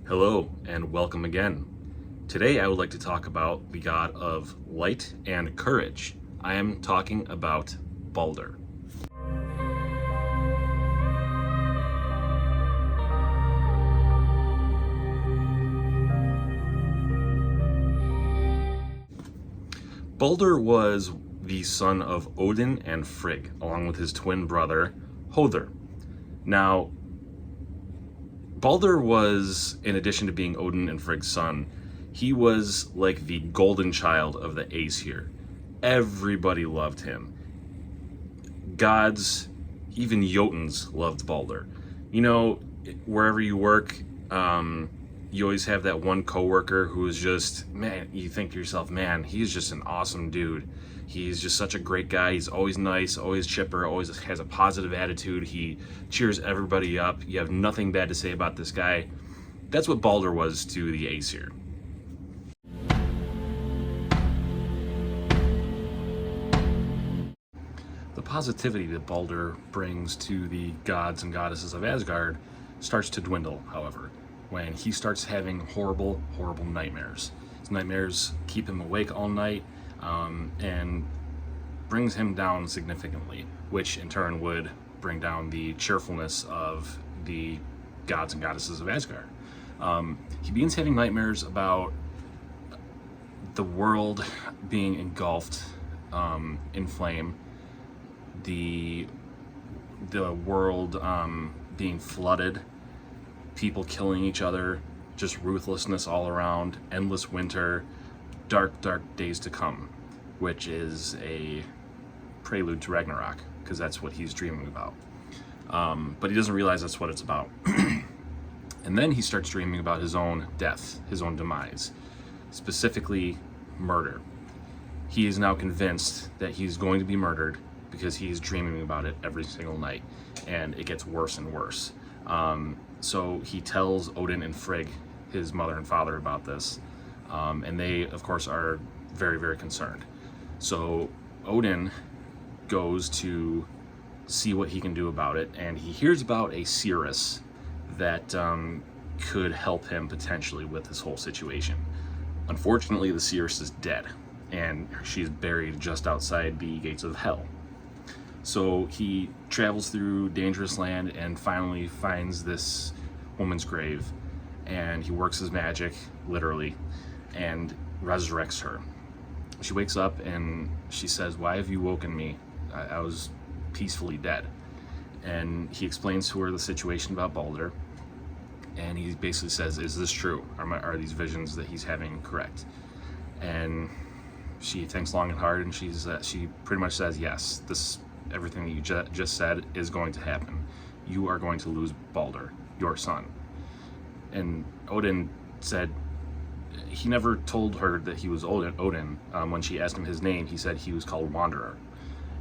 Hello and welcome again. Today I would like to talk about the god of light and courage. I am talking about Baldr. Baldr was the son of Odin and Frigg, along with his twin brother, Hodr. Now, Baldr was, in addition to being Odin and Frigg's son, he was like the golden child of the Aesir. Everybody loved him. Gods, even Jotuns loved Baldr. You know, wherever you work, you always have that one coworker who is just, man, you think to yourself, man, he's just an awesome dude. He's just such a great guy. He's always nice, always chipper, always has a positive attitude. He cheers everybody up. You have nothing bad to say about this guy. That's what Baldr was to the Aesir. The positivity that Baldr brings to the gods and goddesses of Asgard starts to dwindle, however, when he starts having horrible, horrible nightmares. His nightmares keep him awake all night, and brings him down significantly, which in turn would bring down the cheerfulness of the gods and goddesses of Asgard. He begins having nightmares about the world being engulfed in flame, the world being flooded, people killing each other, just ruthlessness all around, endless winter, dark, dark days to come, which is a prelude to Ragnarok, because that's what he's dreaming about. But he doesn't realize that's what it's about. And then he starts dreaming about his own death, his own demise, specifically murder. He is now convinced that he's going to be murdered because he's dreaming about it every single night, and it gets worse and worse. So he tells Odin and Frigg, his mother and father, about this, and they, of course, are very, very concerned. So Odin goes to see what he can do about it, and he hears about a seeress that could help him potentially with this whole situation. Unfortunately, the seeress is dead, and she's buried just outside the gates of hell. So he travels through dangerous land and finally finds this woman's grave, and he works his magic, literally, and resurrects her. She wakes up and she says, "Why have you woken me? I was peacefully dead." And he explains to her the situation about Baldr, and he basically says, "Is this true? Are these visions that he's having correct?" And she thinks long and hard, and she pretty much says, "Yes, everything that you just said is going to happen. You are going to lose Baldr, your son." And Odin said he never told her that he was Odin. When she asked him his name, he said he was called Wanderer.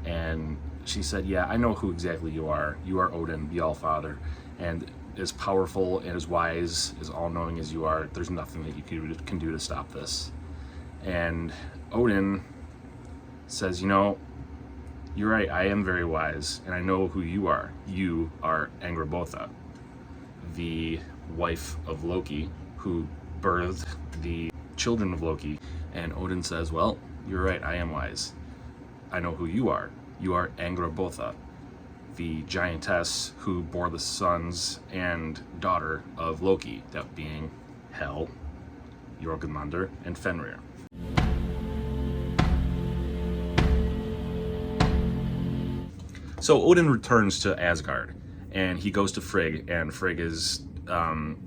And she said, "Yeah, I know who exactly you are. You are Odin, the All-Father. And as powerful and as wise, as all-knowing as you are, there's nothing that you can do to stop this." And Odin says, "You know, you're right, I am very wise, and I know who you are. You are Angrboda, the wife of Loki, who birthed the children of Loki." And Odin says, "Well, you're right, I am wise. I know who you are. You are Angrboda, the giantess who bore the sons and daughter of Loki, that being Hel, Jormungandr, and Fenrir." So Odin returns to Asgard, and he goes to Frigg, and Frigg is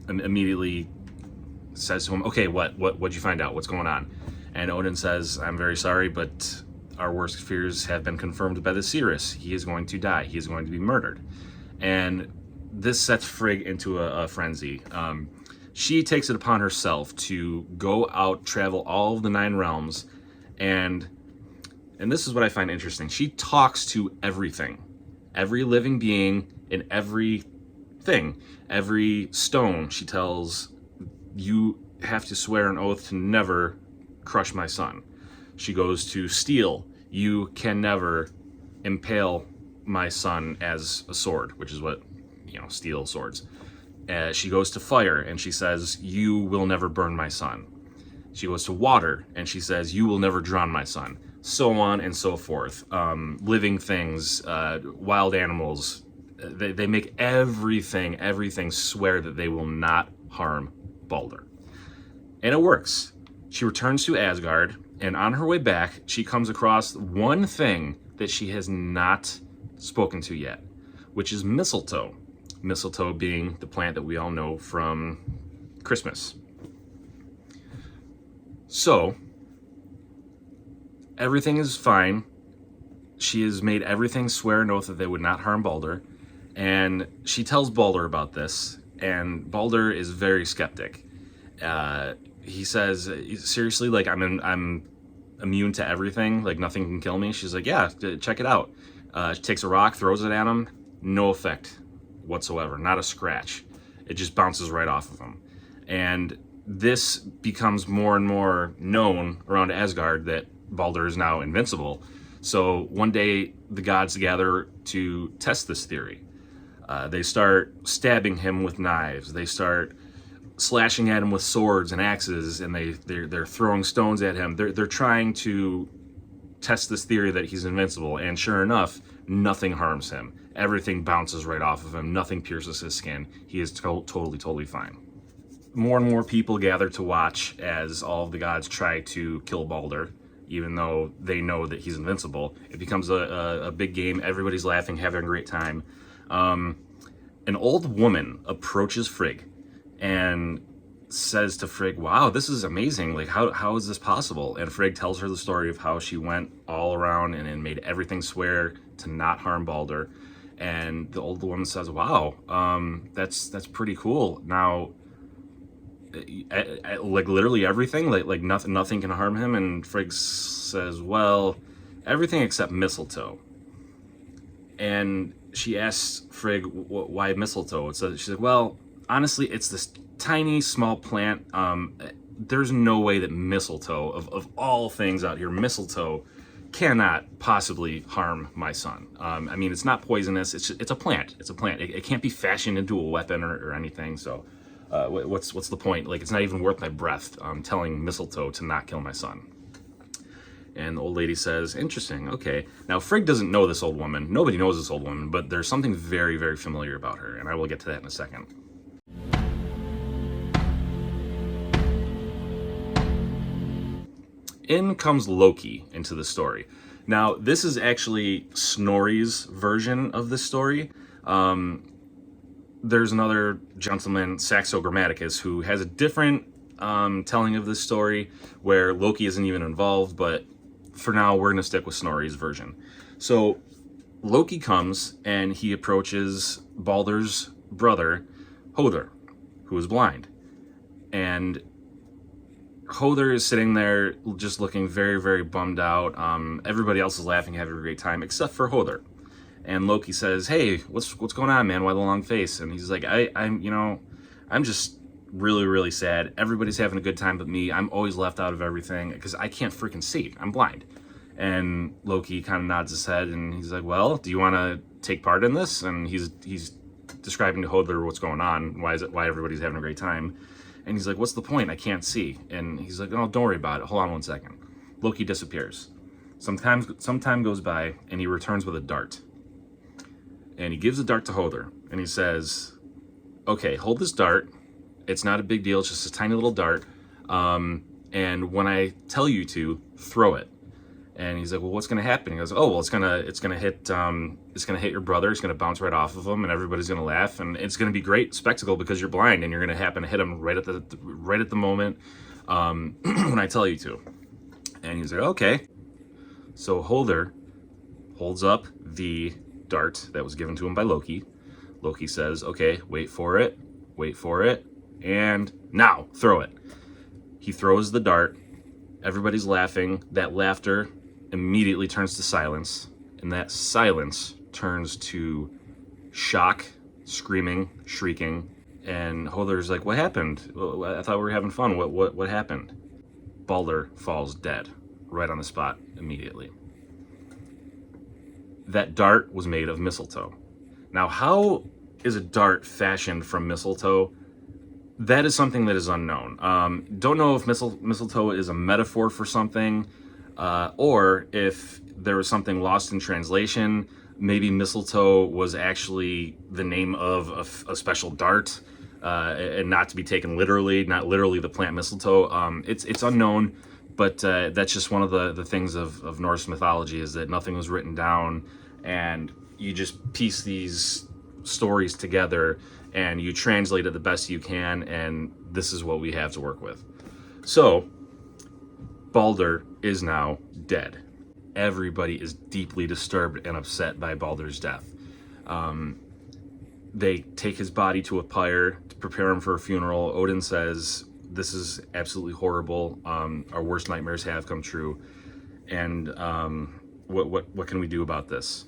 immediately says to him, "Okay, what'd you find out? What's going on?" And Odin says, "I'm very sorry, but our worst fears have been confirmed by the seeress. He is going to die. He is going to be murdered." And this sets Frigg into a frenzy. She takes it upon herself to go out, travel all of the 9 realms, and this is what I find interesting. She talks to everything, every living being in everything, every stone. She tells, "You have to swear an oath to never crush my son." She goes to steel. "You can never impale my son as a sword," which is what, steel swords. She goes to fire, and she says, "You will never burn my son." She goes to water, and she says, "You will never drown my son." So on and so forth. Living things, wild animals, they make everything swear that they will not harm Baldr. And it works. She returns to Asgard, and on her way back, she comes across one thing that she has not spoken to yet, which is mistletoe. Mistletoe being the plant that we all know from Christmas. So, everything is fine. She has made everything swear an oath that they would not harm Baldr, and she tells Baldr about this, and Baldr is very skeptic. He says, "Seriously, like I'm immune to everything. Like nothing can kill me." She's like, "Yeah, check it out." She takes a rock, throws it at him, no effect whatsoever, not a scratch. It just bounces right off of him, and this becomes more and more known around Asgard that Baldr is now invincible. So one day the gods gather to test this theory. They start stabbing him with knives. They start slashing at him with swords and axes, and they're throwing stones at him. They're trying to test this theory that he's invincible, and sure enough, nothing harms him. Everything bounces right off of him. Nothing pierces his skin. He is totally fine. More and more people gather to watch as all of the gods try to kill Baldr, even though they know that he's invincible. It becomes a big game. Everybody's laughing, having a great time. An old woman approaches Frigg and says to Frigg, "Wow, this is amazing. Like, how is this possible?" And Frigg tells her the story of how she went all around and made everything swear to not harm Baldr. And the old woman says, "Wow, that's pretty cool. Now, like literally everything, like nothing can harm him." And Frigg says, "Well, everything except mistletoe." And she asks Frigg, "Why mistletoe?" So she's like, "Well, honestly, it's this tiny, small plant. There's no way that mistletoe, of all things out here, mistletoe cannot possibly harm my son. I mean, it's not poisonous. It's a plant. It's a plant. It can't be fashioned into a weapon or anything. So, what's the point? Like, it's not even worth my breath telling mistletoe to not kill my son." And the old lady says, "Interesting. Okay." Now, Frigg doesn't know this old woman. Nobody knows this old woman, but there's something very, very familiar about her, and I will get to that in a second. In comes Loki into the story. Now, this is actually Snorri's version of this story. There's another gentleman, Saxo Grammaticus, who has a different telling of this story where Loki isn't even involved, but for now, we're going to stick with Snorri's version. So, Loki comes and he approaches Baldr's brother, Hodr, who is blind. And Hodr is sitting there just looking very, very bummed out. Everybody else is laughing, having a great time, except for Hodr. And Loki says, "Hey, what's going on, man? Why the long face?" And he's like, I'm just really, really sad. Everybody's having a good time but me. I'm always left out of everything because I can't freaking see. I'm blind." And Loki kind of nods his head and he's like, "Well, do you want to take part in this?" And he's describing to Hodr what's going on, why everybody's having a great time. And he's like, "What's the point? I can't see." And he's like, "Oh, don't worry about it. Hold on one second." Loki disappears. Some time goes by, and he returns with a dart. And he gives the dart to Hodr, and he says, "Okay, hold this dart. It's not a big deal. It's just a tiny little dart. And when I tell you to, throw it." And he's like, "Well, what's going to happen?" He goes, "Oh, well, it's gonna hit your brother. It's gonna bounce right off of him, and everybody's gonna laugh, and it's gonna be great spectacle because you're blind, and you're gonna happen to hit him right at the moment when I tell you to." And he's like, "Okay." So Hodr holds up the dart that was given to him by Loki. Loki says, "Okay, wait for it, and now throw it." He throws the dart. Everybody's laughing. That laughter immediately turns to silence, and that silence turns to shock, screaming, shrieking. And Hodr's like, "What happened? I thought we were having fun. What happened?" Baldr falls dead right on the spot immediately. That dart was made of mistletoe. Now, how is a dart fashioned from mistletoe. That is something that is unknown. Don't know if mistletoe is a metaphor for something, or if there was something lost in translation. Maybe mistletoe was actually the name of a special dart, and not to be taken literally, not literally the plant mistletoe. It's unknown, but that's just one of the things of Norse mythology, is that nothing was written down, and you just piece these stories together and you translate it the best you can, and this is what we have to work with. So Baldr is now dead. Everybody is deeply disturbed and upset by Baldr's death. They take his body to a pyre to prepare him for a funeral. Odin says, "This is absolutely horrible. Our worst nightmares have come true, and what can we do about this?"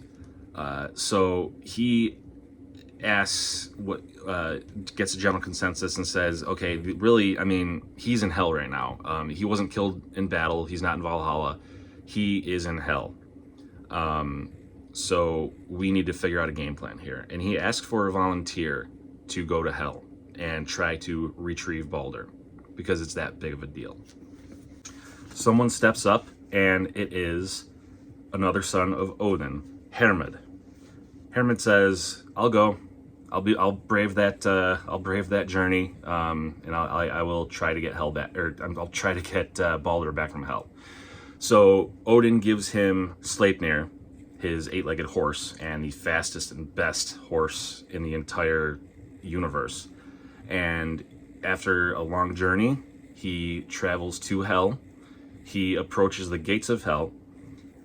So he asks gets a general consensus and says, okay, really, I mean, he's in hell right now. He wasn't killed in battle. He's not in Valhalla. He is in hell. So we need to figure out a game plan here. And he asked for a volunteer to go to hell and try to retrieve Baldr, because it's that big of a deal. Someone steps up, and it is another son of Odin, Hermod. Hermod says, "I'll go. I'll brave that journey, and I will try to get hell back, or I'll try to get Baldr back from hell." So Odin gives him Sleipnir, his 8-legged horse, and the fastest and best horse in the entire universe. And after a long journey, he travels to hell. He approaches the gates of hell,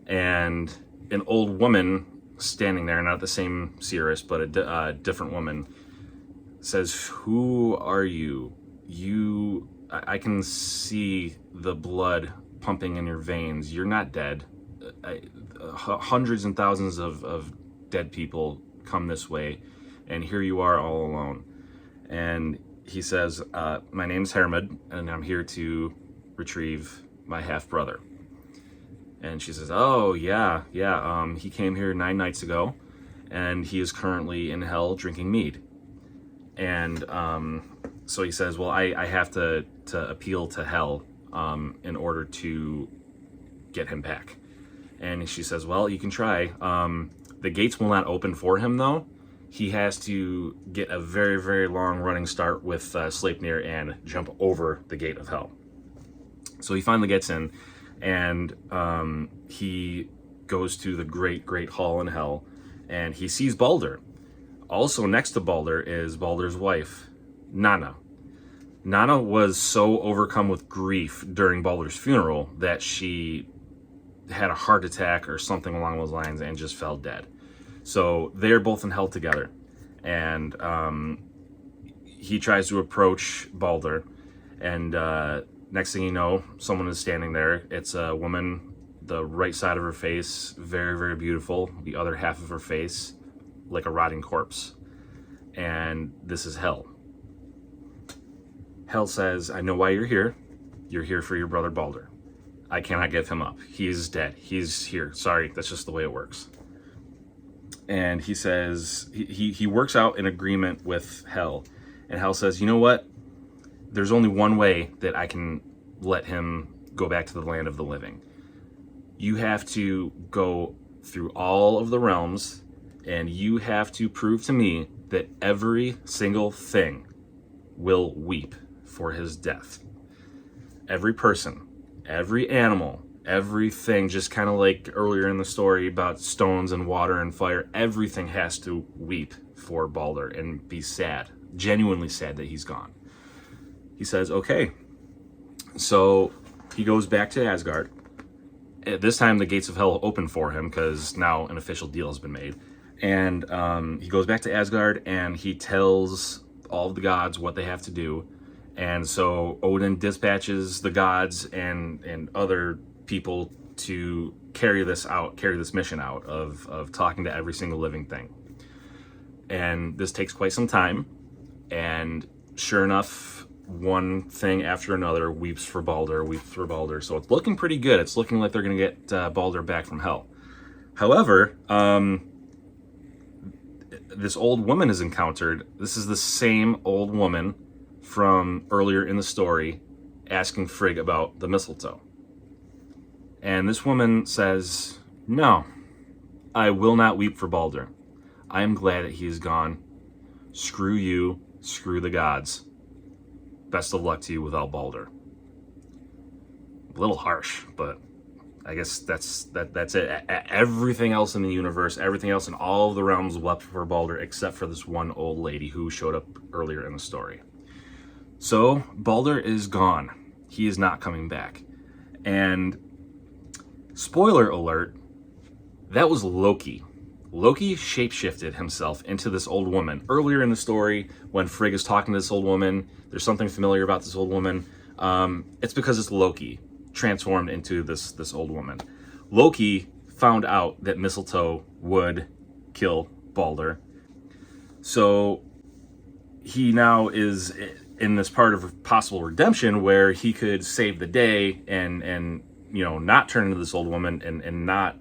and an old woman standing there, not the same Cirrus, but a different woman, says, "Who are you? I can see the blood pumping in your veins. You're not dead. Hundreds and thousands of dead people come this way, and here you are all alone." And he says, "My name's Hermod, and I'm here to retrieve my half-brother." And she says, "Oh, yeah, he came here 9 nights ago, and he is currently in hell drinking mead." And so he says, "Well, I have to appeal to hell in order to get him back." And she says, "Well, you can try. The gates will not open for him, though. He has to get a very, very long running start with Sleipnir and jump over the gate of hell." So he finally gets in, and he goes to the great hall in hell, and he sees Baldr. Also next to Baldr is Baldr's wife, Nanna. Nanna was so overcome with grief during Baldr's funeral that she had a heart attack or something along those lines and just fell dead. So they're both in hell together, and he tries to approach Baldr, and next thing you know, someone is standing there. It's a woman, the right side of her face, very, very beautiful. The other half of her face, like a rotting corpse. And this is hell. Hell says, "I know why you're here. You're here for your brother Baldr. I cannot give him up. He is dead. He's here. Sorry, that's just the way it works." And he says, he works out an agreement with Hell. And Hell says, "You know what? There's only one way that I can let him go back to the land of the living. You have to go through all of the realms, and you have to prove to me that every single thing will weep for his death. Every person, every animal, everything, just kind of like earlier in the story about stones and water and fire, everything has to weep for Baldr and be sad, genuinely sad that he's gone." He says, "Okay." So he goes back to Asgard. At this time, the gates of hell open for him because now an official deal has been made. And he goes back to Asgard, and he tells all of the gods what they have to do. And so Odin dispatches the gods and other people to carry this mission out of talking to every single living thing. And this takes quite some time. And sure enough, one thing after another weeps for Baldr. So it's looking pretty good. It's looking like they're going to get Baldr back from hell. However, this old woman is encountered. This is the same old woman from earlier in the story asking Frigg about the mistletoe. And this woman says, "No, I will not weep for Baldr. I am glad that he is gone. Screw you, screw the gods. Best of luck to you without Baldr." A little harsh, but I guess that's it. Everything else in the universe, everything else in all of the realms wept for Baldr except for this one old lady who showed up earlier in the story. So Baldr is gone. He is not coming back. And spoiler alert, that was Loki. Loki shapeshifted himself into this old woman. Earlier in the story, when Frigg is talking to this old woman, there's something familiar about this old woman. It's because it's Loki transformed into this old woman. Loki found out that mistletoe would kill Baldr. So he now is in this part of possible redemption where he could save the day and not turn into this old woman and not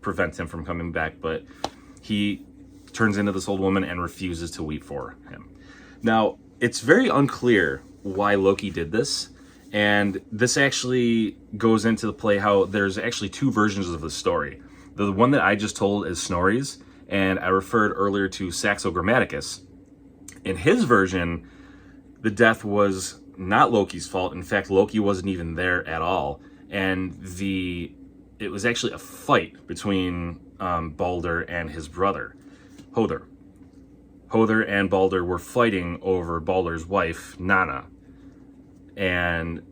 prevent him from coming back, but he turns into this old woman and refuses to weep for him. Now, it's very unclear why Loki did this, and this actually goes into the play how there's actually two versions of the story. The one that I just told is Snorri's, and I referred earlier to Saxo Grammaticus. In his version, the death was not Loki's fault. In fact, Loki wasn't even there at all. And it was actually a fight between Baldr and his brother, Hodr. Hodr and Baldr were fighting over Baldr's wife, Nanna. And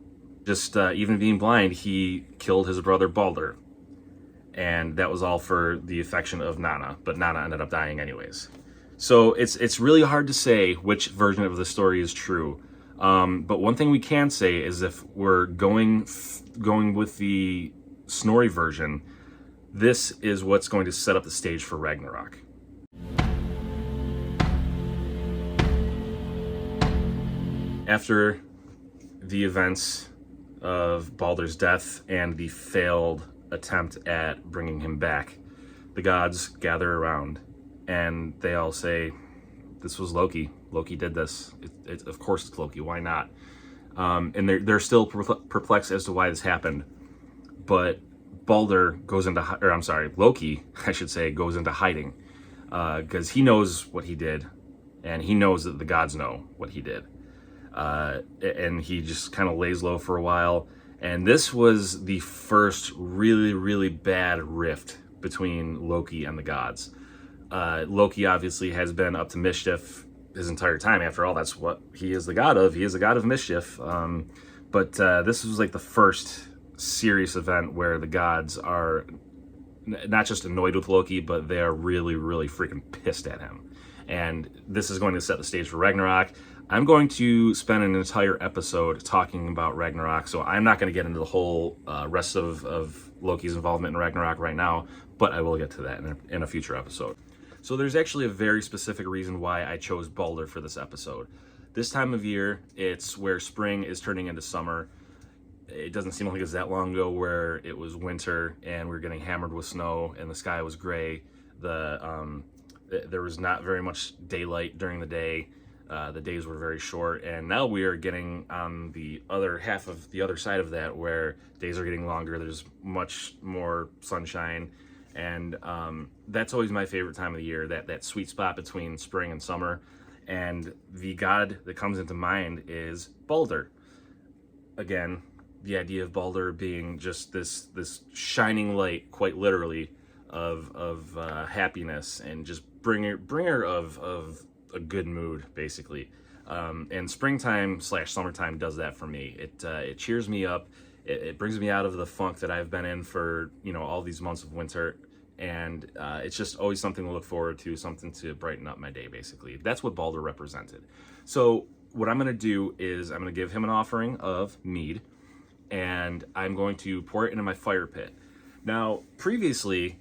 just even being blind, he killed his brother Baldr. And that was all for the affection of Nanna, but Nanna ended up dying anyways. So it's really hard to say which version of the story is true. But one thing we can say is if we're going with the Snorri version, this is what's going to set up the stage for Ragnarok. After the events of Baldr's death and the failed attempt at bringing him back, the gods gather around and they all say, "This was Loki. Loki did this. Of course it's Loki. Why not?" And they're still perplexed as to why this happened. But Loki, I should say, goes into hiding because he knows what he did, and he knows that the gods know what he did. And he just kind of lays low for a while. And this was the first really, really bad rift between Loki and the gods. Loki obviously has been up to mischief his entire time. After all, that's what he is the god of. He is the god of mischief. But this was like the first serious event where the gods are not just annoyed with Loki, but they are really, really freaking pissed at him. And this is going to set the stage for Ragnarok. I'm going to spend an entire episode talking about Ragnarok, so I'm not going to get into the whole rest of Loki's involvement in Ragnarok right now, but I will get to that in a future episode. So there's actually a very specific reason why I chose Baldr for this episode. This time of year, it's where spring is turning into summer. It doesn't seem like it's that long ago where it was winter and we were getting hammered with snow and the sky was gray. There was not very much daylight during the day. The days were very short, and now we are getting on the other half of the other side of that where days are getting longer. There's much more sunshine, and that's always my favorite time of the year, that sweet spot between spring and summer. And the god that comes into mind is Baldr. Again, the idea of Baldr being just this shining light, quite literally, of happiness and just bringer of a good mood, basically. And springtime / summertime does that for me. It cheers me up. It brings me out of the funk that I've been in for all these months of winter, and it's just always something to look forward to, something to brighten up my day. Basically, that's what Baldr represented. So what I'm going to do is I'm going to give him an offering of mead, and I'm going to pour it into my fire pit. Now, previously,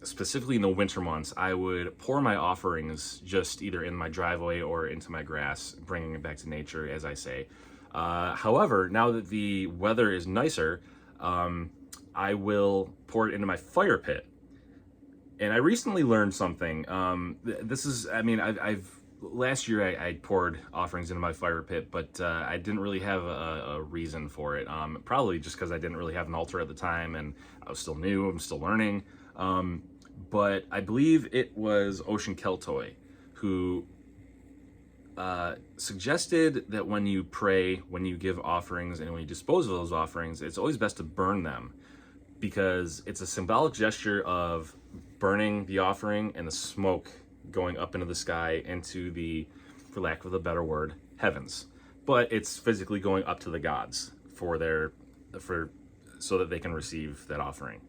specifically in the winter months, I would pour my offerings just either in my driveway or into my grass, bringing it back to nature, as I say. However, now that the weather is nicer, I will pour it into my fire pit. And I recently learned something. This is, I mean, I've last year I poured offerings into my fire pit, but I didn't really have a reason for it. Probably just because I didn't really have an altar at the time, and I was still new. I'm still learning. But I believe it was Ocean Keltoi who suggested that when you pray, when you give offerings, and when you dispose of those offerings, it's always best to burn them, because it's a symbolic gesture of burning the offering and the smoke going up into the sky, into the, for lack of a better word, heavens. But it's physically going up to the gods so that they can receive that offering.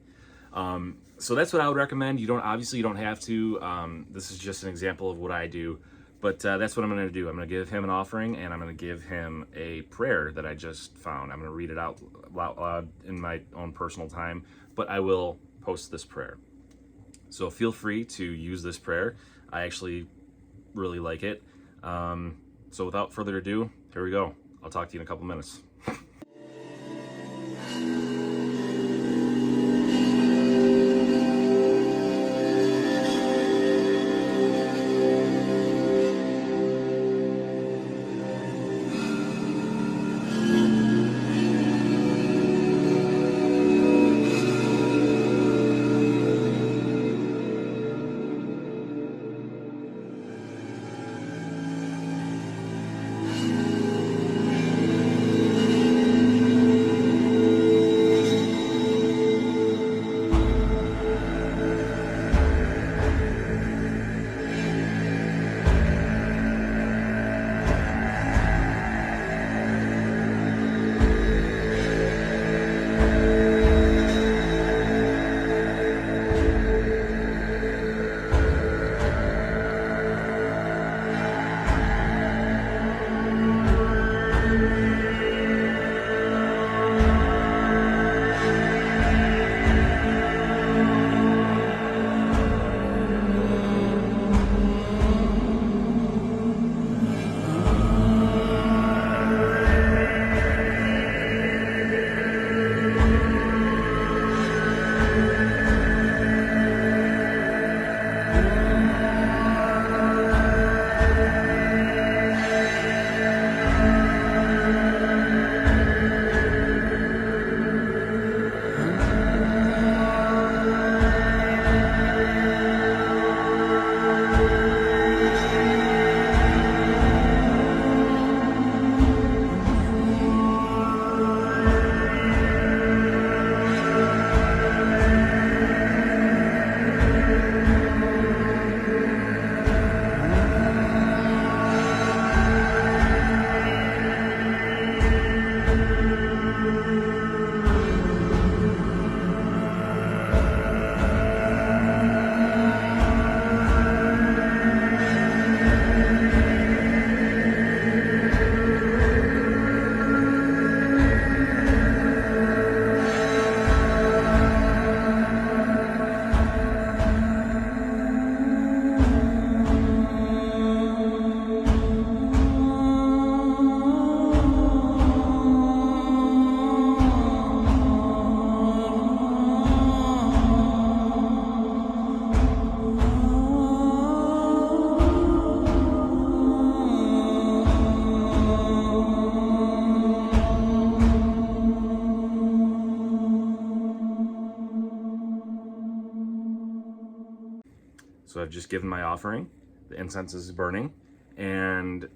So that's what I would recommend. You don't have to. This is just an example of what I do, but that's what I'm going to do. I'm going to give him an offering, and I'm going to give him a prayer that I just found. I'm going to read it out loud in my own personal time, but I will post this prayer. So feel free to use this prayer. I actually really like it. So without further ado, here we go. I'll talk to you in a couple minutes. So I've just given my offering. The incense is burning, and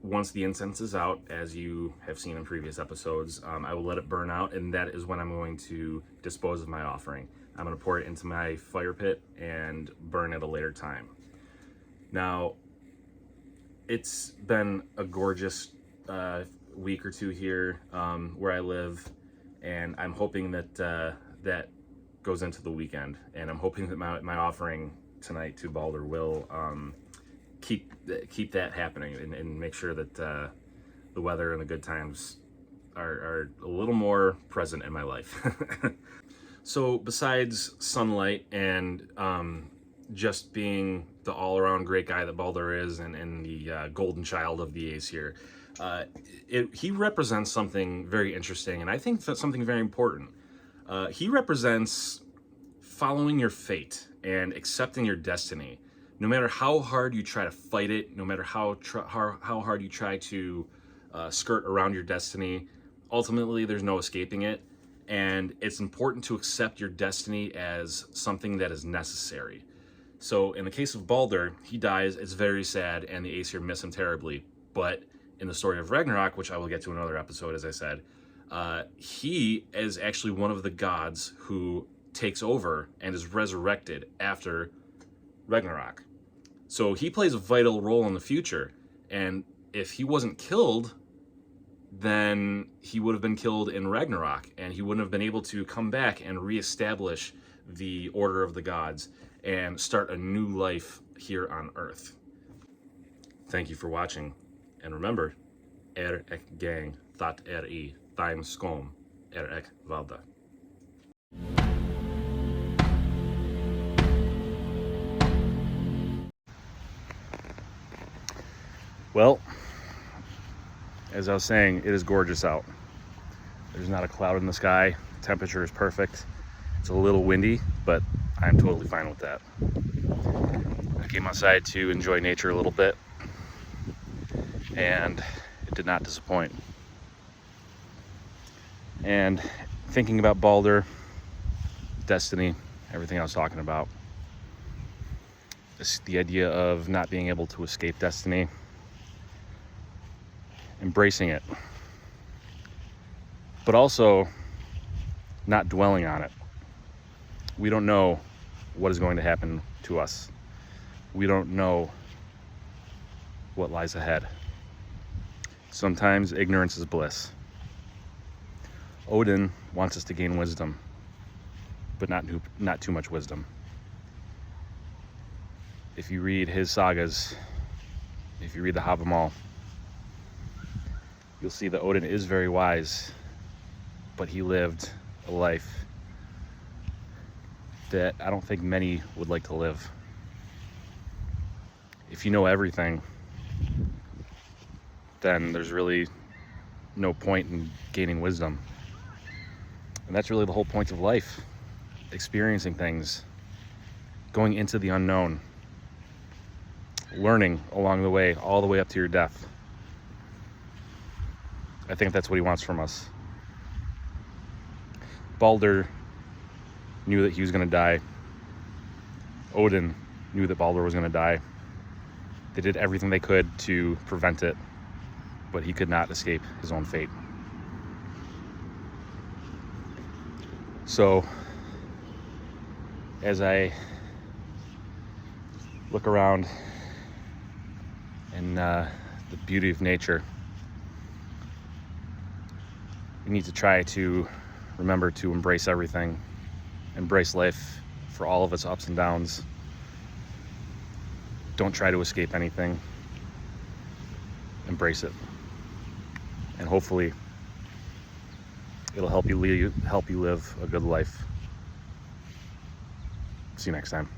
once the incense is out, as you have seen in previous episodes, I will let it burn out, and that is when I'm going to dispose of my offering. I'm going to pour it into my fire pit and burn at a later time. Now, it's been a gorgeous week or two here where I live, and I'm hoping that that goes into the weekend, and I'm hoping that my offering tonight to Baldr will keep that happening, and make sure that the weather and the good times are a little more present in my life. So besides sunlight and just being the all-around great guy that Baldr is, and the golden child of the Ace here, he represents something very interesting, and I think that's something very important. He represents following your fate and accepting your destiny. No matter how hard you try to fight it, no matter how hard you try to skirt around your destiny, ultimately there's no escaping it. And it's important to accept your destiny as something that is necessary. So in the case of Baldr, he dies, it's very sad, and the Aesir miss him terribly. But in the story of Ragnarok, which I will get to in another episode, as I said, he is actually one of the gods who takes over and is resurrected after Ragnarok. So he plays a vital role in the future, and if he wasn't killed, then he would have been killed in Ragnarok, and he wouldn't have been able to come back and reestablish the order of the gods and start a new life here on Earth. Thank you for watching, and remember, ek gang that I time skom ek valda. Well, as I was saying, it is gorgeous out. There's not a cloud in the sky. The temperature is perfect. It's a little windy, but I'm totally fine with that. I came outside to enjoy nature a little bit, and it did not disappoint. And thinking about Baldr, destiny, everything I was talking about, the idea of not being able to escape destiny, embracing it, but also not dwelling on it. We don't know what is going to happen to us. We don't know what lies ahead. Sometimes ignorance is bliss. Odin wants us to gain wisdom, but not too much wisdom. If you read his sagas, if you read the Havamal, you'll see that Odin is very wise, but he lived a life that I don't think many would like to live. If you know everything, then there's really no point in gaining wisdom. And that's really the whole point of life, experiencing things, going into the unknown, learning along the way, all the way up to your death. I think that's what he wants from us. Baldr knew that he was going to die. Odin knew that Baldr was going to die. They did everything they could to prevent it, but he could not escape his own fate. So, as I look around in the beauty of nature, we need to try to remember to embrace everything, embrace life for all of its ups and downs. Don't try to escape anything. Embrace it. And hopefully it'll help you live a good life. See you next time.